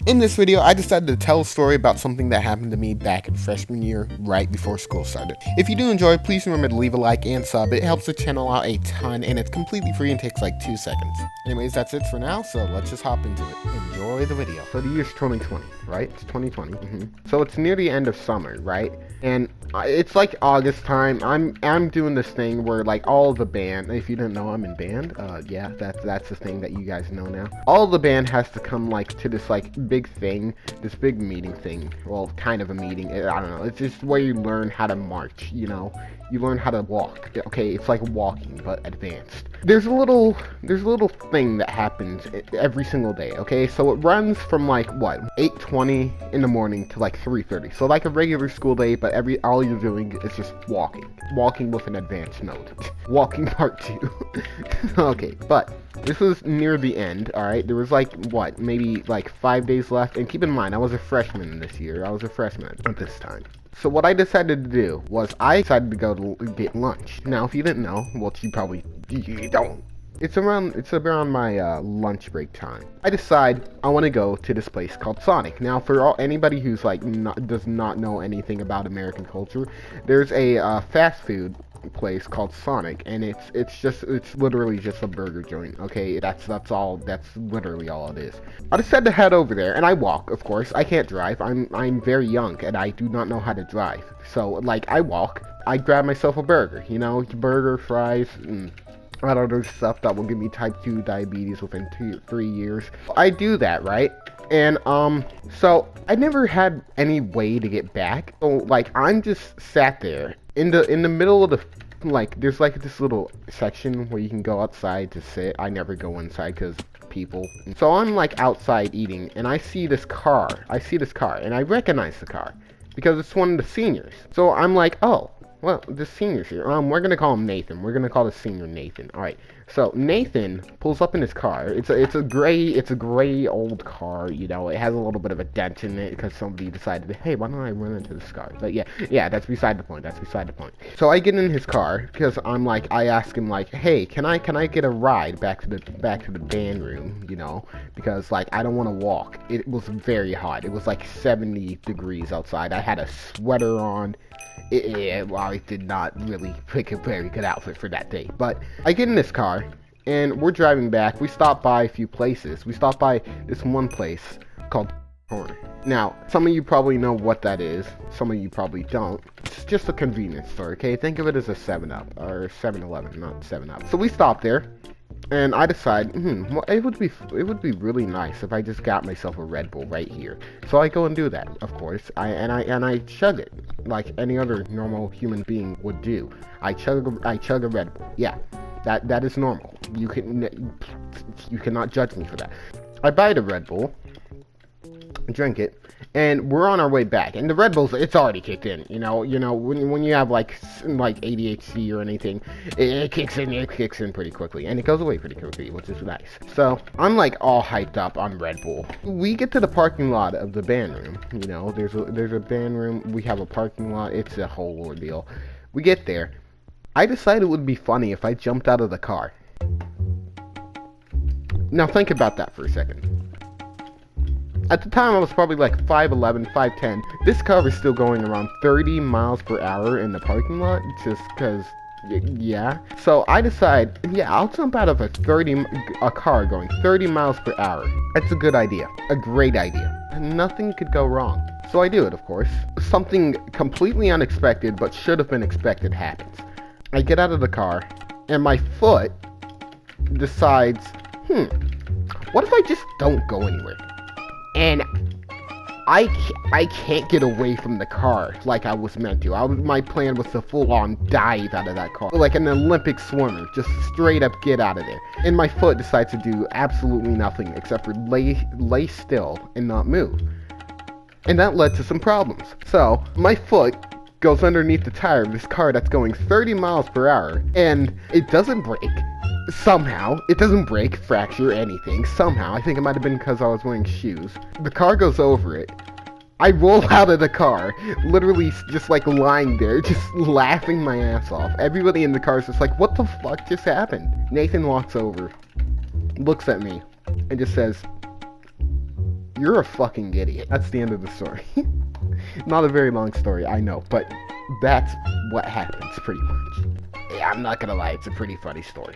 In this video, I decided to tell a story about something that happened to me back in freshman year, right before school started. If you do enjoy, please remember to leave a like and sub. It helps the channel out a ton, and it's completely free and takes like 2 seconds. Anyways, that's it for now, so let's just hop into it. Enjoy the video. So the year's 2020, right? It's 2020. So it's near the end of summer, right? And it's like August time. I'm doing this thing where like all of the band, if you didn't know I'm in band, yeah, that's the thing that you guys know now. All of the band has to come like to this like big thing, this big meeting thing. Well, kind of a meeting. I don't know. It's just where you learn how to march, you know? You learn how to walk. Okay, it's like walking, but advanced. There's a little thing that happens every single day, okay? So it runs from like, what, 8:20 in the morning to like 3:30. So like a regular school day, but all you're doing is just walking. Walking with an advanced mode. Walking part 2. Okay, but this was near the end, alright? There was like, what, maybe like 5 days left. And keep in mind, I was a freshman this year. I was a freshman at this time. So what I decided to do was I decided to go to get lunch. Now, if you didn't know, well, you don't. It's around my lunch break time. I decide I want to go to this place called Sonic. Now, for anybody who's like does not know anything about American culture, there's a fast food place called Sonic, and it's literally just a burger joint. Okay, that's literally all it is. I decided to head over there, and I walk. Of course, I can't drive. I'm very young, and I do not know how to drive. So like I walk. I grab myself a burger. You know, burger, fries, and other stuff that will give me type 2 diabetes within 3 years. I do that, right? And so I never had any way to get back. So like I'm just sat there in the middle of the, like, there's like this little section where you can go outside to sit. I never go inside because people. So I'm like outside eating, and I see this car, and I recognize the car because it's one of the seniors. So I'm like, oh, well, the senior's here. We're gonna call him Nathan. We're gonna call the senior Nathan. All right. So Nathan pulls up in his car. It's a gray old car. You know, it has a little bit of a dent in it because somebody decided, hey, why don't I run into this car? But yeah, that's beside the point. So I get in his car because I ask him like, hey, can I get a ride back to the band room? You know, because like I don't want to walk. It was very hot. It was like 70 degrees outside. I had a sweater on. I did not really pick a very good outfit for that day. But I get in this car, and we're driving back. We stop by a few places. We stop by this one place called Corner. Now, some of you probably know what that is. Some of you probably don't. It's just a convenience store, okay? Think of it as a 7-Up, or 7-Eleven, not 7-Up. So we stop there, and I decide, well, it would be really nice if I just got myself a Red Bull right here. So I go and do that, of course. I chug it like any other normal human being would do. I chug a Red Bull. Yeah, that is normal. You cannot judge me for that. I buy the Red Bull, drink it, and we're on our way back. And the Red Bull's, it's already kicked in. You know when you have like ADHD or anything, it kicks in pretty quickly, and it goes away pretty quickly, which is nice. So I'm like all hyped up on Red Bull. We get to the parking lot of the band room. You know, there's a band room. We have a parking lot. It's a whole ordeal. We get there. I decided it would be funny if I jumped out of the car. Now think about that for a second. At the time, I was probably like 5'11", 5'10". This car was still going around 30 miles per hour in the parking lot, just because, yeah. So I decide, yeah, I'll jump out of a car going 30 miles per hour. That's a good idea. A great idea. Nothing could go wrong. So I do it, of course. Something completely unexpected, but should have been expected, happens. I get out of the car, and my foot decides, what if I just don't go anywhere? And I can't get away from the car like I was meant to. My plan was to full-on dive out of that car. Like an Olympic swimmer, just straight up get out of there. And my foot decides to do absolutely nothing except for lay still and not move. And that led to some problems. So, my foot goes underneath the tire of this car that's going 30 miles per hour, and it doesn't break. Somehow, it doesn't break, fracture, anything. Somehow, I think it might have been because I was wearing shoes. The car goes over it. I roll out of the car, literally just like lying there, just laughing my ass off. Everybody in the car is just like, what the fuck just happened? Nathan walks over, looks at me, and just says, You're a fucking idiot. That's the end of the story. Not a very long story, I know, but that's what happens, pretty much. Yeah, I'm not gonna lie, it's a pretty funny story.